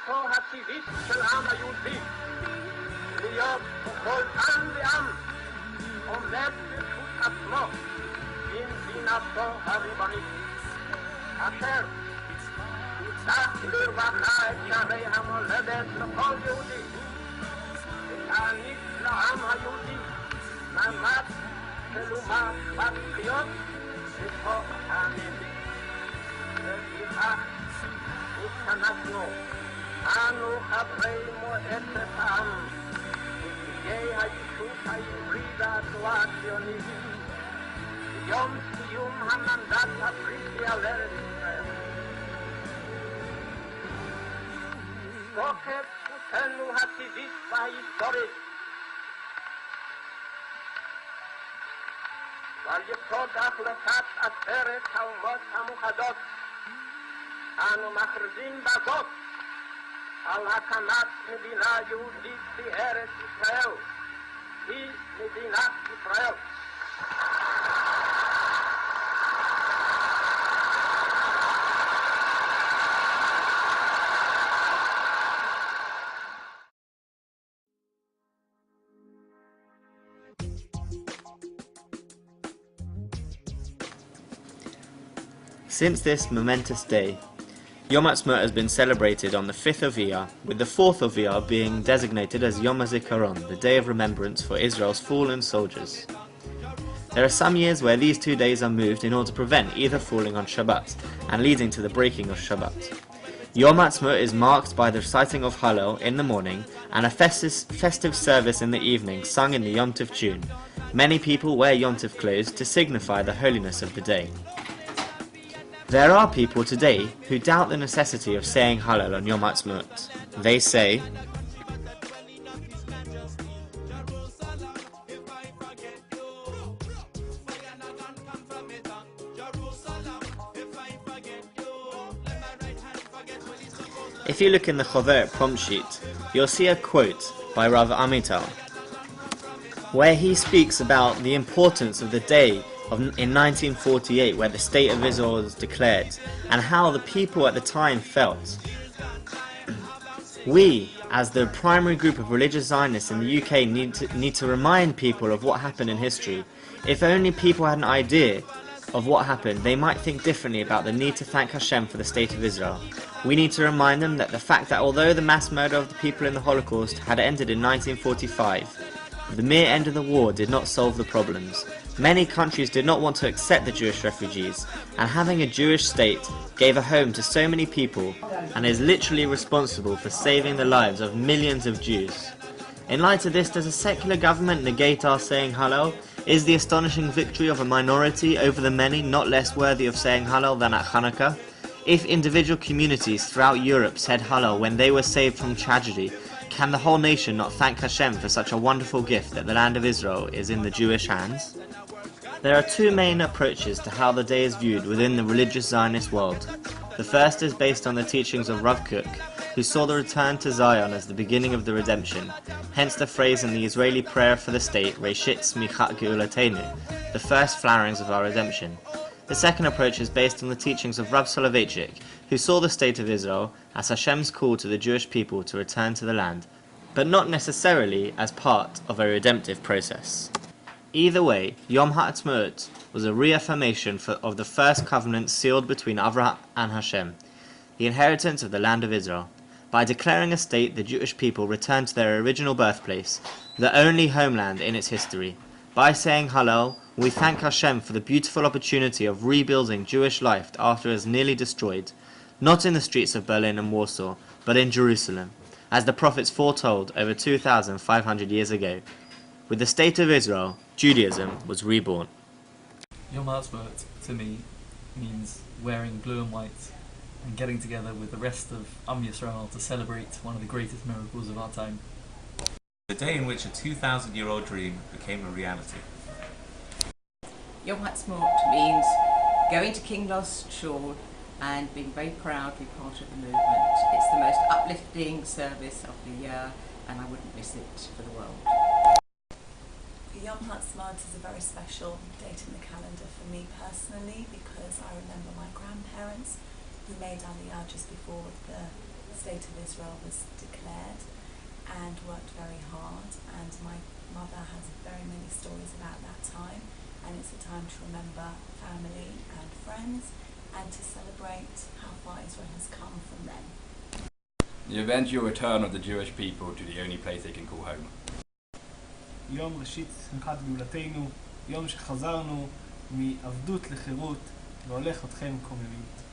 חובתו הטבעית של העם היהודי להיות ככל עם ועם עומד ברשות עצמו במדינתו הריבונית, אשר תפתח לרווחה את שערי המולדת לכל יהודי, ותעניק לעם היהודי מעמד של אומה שוות זכויות בתוך העמים. ולפיכך התכנסנו אנו חברי מועצת העם ונציגי היישוב העברי והתנועה הציונית ביום סיום המנדט הבריטי על ארץ ישראל. תוקף זכותנו הטבעית וההיסטורית ועל יסוד החלטת עצרת האומות המאוחדות אנו מכריזים בזאת על הקמת מדינה יהודית בארץ ישראל, היא מדינת ישראל. Since this momentous day, Yom Ha'atzmaut has been celebrated on the 5th of Iyar, with the 4th of Iyar being designated as Yom HaZikaron, the Day of Remembrance for Israel's fallen soldiers. There are some years where these 2 days are moved in order to prevent either falling on Shabbat and leading to the breaking of Shabbat. Yom Ha'atzmaut is marked by the reciting of Hallel in the morning and a festive service in the evening sung in the Yom Tov tune. Many people wear Yom Tov clothes to signify the holiness of the day. There are people today who doubt the necessity of saying Hallel on Yom Ha'atzmaut. They say, if you look in the Choveret prompt sheet, you'll see a quote by Rav Amital, where he speaks about the importance of the day in 1948, where the State of Israel was declared, and how the people at the time felt. We, as the primary group of religious Zionists in the UK, need to remind people of what happened in history. If only people had an idea of what happened, they might think differently about the need to thank Hashem for the State of Israel. We need to remind them that the fact that although the mass murder of the people in the Holocaust had ended in 1945, the mere end of the war did not solve the problems. Many countries did not want to accept the Jewish refugees, and having a Jewish state gave a home to so many people and is literally responsible for saving the lives of millions of Jews. In light of this, does a secular government negate our saying Hallel? Is the astonishing victory of a minority over the many not less worthy of saying Hallel than at Hanukkah? If individual communities throughout Europe said Hallel when they were saved from tragedy, can the whole nation not thank Hashem for such a wonderful gift that the land of Israel is in the Jewish hands? There are two main approaches to how the day is viewed within the religious Zionist world. The first is based on the teachings of Rav Kook, who saw the return to Zion as the beginning of the redemption, hence the phrase in the Israeli prayer for the state, Reshit Smichat Geulatenu, the first flowerings of our redemption. The second approach is based on the teachings of Rav Soloveitchik, who saw the state of Israel as Hashem's call to the Jewish people to return to the land, but not necessarily as part of a redemptive process. Either way, Yom Ha'atzmaut was a reaffirmation of the first covenant sealed between Avraham and Hashem, the inheritance of the land of Israel. By declaring a state, the Jewish people returned to their original birthplace, the only homeland in its history. By saying Hallel, we thank Hashem for the beautiful opportunity of rebuilding Jewish life after it was nearly destroyed, not in the streets of Berlin and Warsaw, but in Jerusalem, as the prophets foretold over 2,500 years ago. With the state of Israel, Judaism was reborn. Yom Ha'atzmaut, to me, means wearing blue and white and getting together with the rest of Am Yisrael to celebrate one of the greatest miracles of our time. The day in which a 2,000-year-old dream became a reality. Yom Ha'atzmaut means going to King Los Shul and being very proud to be part of the movement. It's the most uplifting service of the year and I wouldn't miss it for the world. Yom Ha'atzmaut is a very special date in the calendar for me personally because I remember my grandparents who made Aliyah just before the the State of Israel was declared, and worked very hard, and my mother has very many stories about that time, and it's a time to remember family and friends and to celebrate how far Israel has come from then. The eventual return of the Jewish people to the only place they can call home. יום ראשית שמחת גאולתנו, יום שחזרנו מעבדות לחירות והולך אתכם קוממיות.